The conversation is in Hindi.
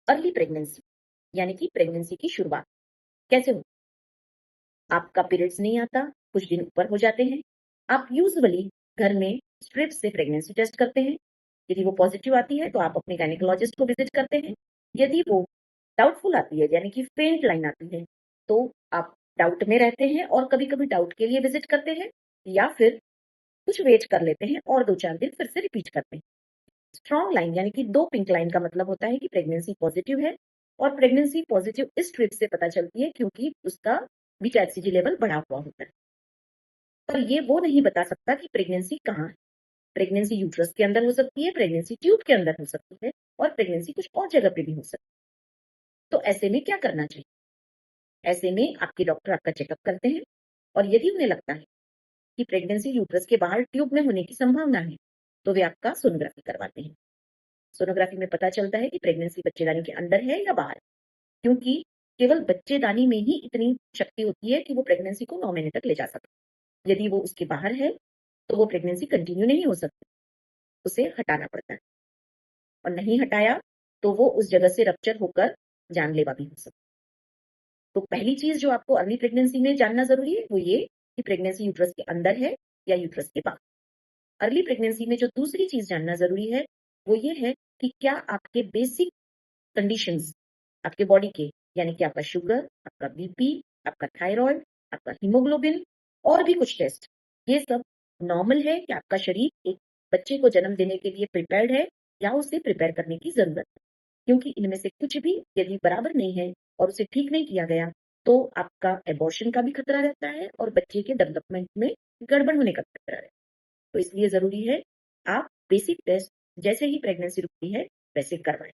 अर्ली प्रेगनेंसी यानी कि प्रेगनेंसी की शुरुआत कैसे हो? आपका पीरियड्स नहीं आता, कुछ दिन ऊपर हो जाते हैं। आप यूजुअली घर में स्ट्रिप से प्रेगनेंसी टेस्ट करते हैं। यदि वो पॉजिटिव आती है तो आप अपने गायनेकोलॉजिस्ट को विजिट करते हैं। यदि वो डाउटफुल आती है यानी कि फेंट लाइन आती है तो आप डाउट में रहते हैं और कभी-कभी डाउट के लिए विजिट करते हैं या फिर कुछ वेट कर लेते हैं और 2-4 दिन फिर से रिपीट करते हैं। स्ट्रॉन्ग लाइन यानी कि 2 पिंक लाइन का मतलब होता है कि प्रेगनेंसी पॉजिटिव है और प्रेगनेंसी पॉजिटिव इस ट्रिप से पता चलती है क्योंकि उसका बीटा एचसीजी लेवल बढ़ा हुआ होता है। पर ये वो नहीं बता सकता कि प्रेगनेंसी कहाँ है। प्रेगनेंसी यूट्रस के अंदर हो सकती है, प्रेगनेंसी ट्यूब के अंदर हो सकती है और प्रेगनेंसी कुछ और जगह पे भी हो सकती है। तो ऐसे में क्या करना चाहिए? ऐसे में आपके डॉक्टर आपका चेकअप करते हैं और यदि उन्हें लगता है कि प्रेगनेंसी यूट्रस के बाहर ट्यूब में होने की संभावना है, तो वे आपका सोनोग्राफी करवाते हैं। सोनोग्राफी में पता चलता है कि प्रेगनेंसी बच्चेदानी के अंदर है या बाहर, क्योंकि केवल बच्चेदानी में ही इतनी शक्ति होती है कि वो प्रेगनेंसी को 9 महीने तक ले जा सकती है। यदि वो उसके बाहर है, तो वो प्रेगनेंसी कंटिन्यू नहीं हो सकती, उसे हटाना पड़ता है और नहीं हटाया, तो वो उस जगह से रप्चर होकर जानलेवा भी हो सकता है। तो पहली चीज़ जो आपको अर्ली प्रेगनेंसी में जानना ज़रूरी है, वो ये कि प्रेगनेंसी यूट्रस के अंदर है या यूट्रस के बाहर। अर्ली प्रेगनेंसी में जो दूसरी चीज़ जानना ज़रूरी है, वो ये है कि क्या आपके बेसिक कंडीशंस आपके बॉडी के यानी कि आपका शुगर, आपका बीपी, आपका थायराइड, आपका हीमोग्लोबिन और भी कुछ टेस्ट, ये सब नॉर्मल है कि आपका शरीर एक बच्चे को जन्म देने के लिए प्रिपेयर्ड है या उसे प्रिपेयर करने की ज़रूरत है। क्योंकि इनमें से कुछ भी यदि बराबर नहीं है और उसे ठीक नहीं किया गया, तो आपका एबॉर्शन का भी खतरा रहता है और बच्चे के डेवलपमेंट में गड़बड़ होने का खतरा है। तो इसलिए ज़रूरी है आप बेसिक टेस्ट जैसे ही प्रेगनेंसी रुकती है, वैसे करवाएँ।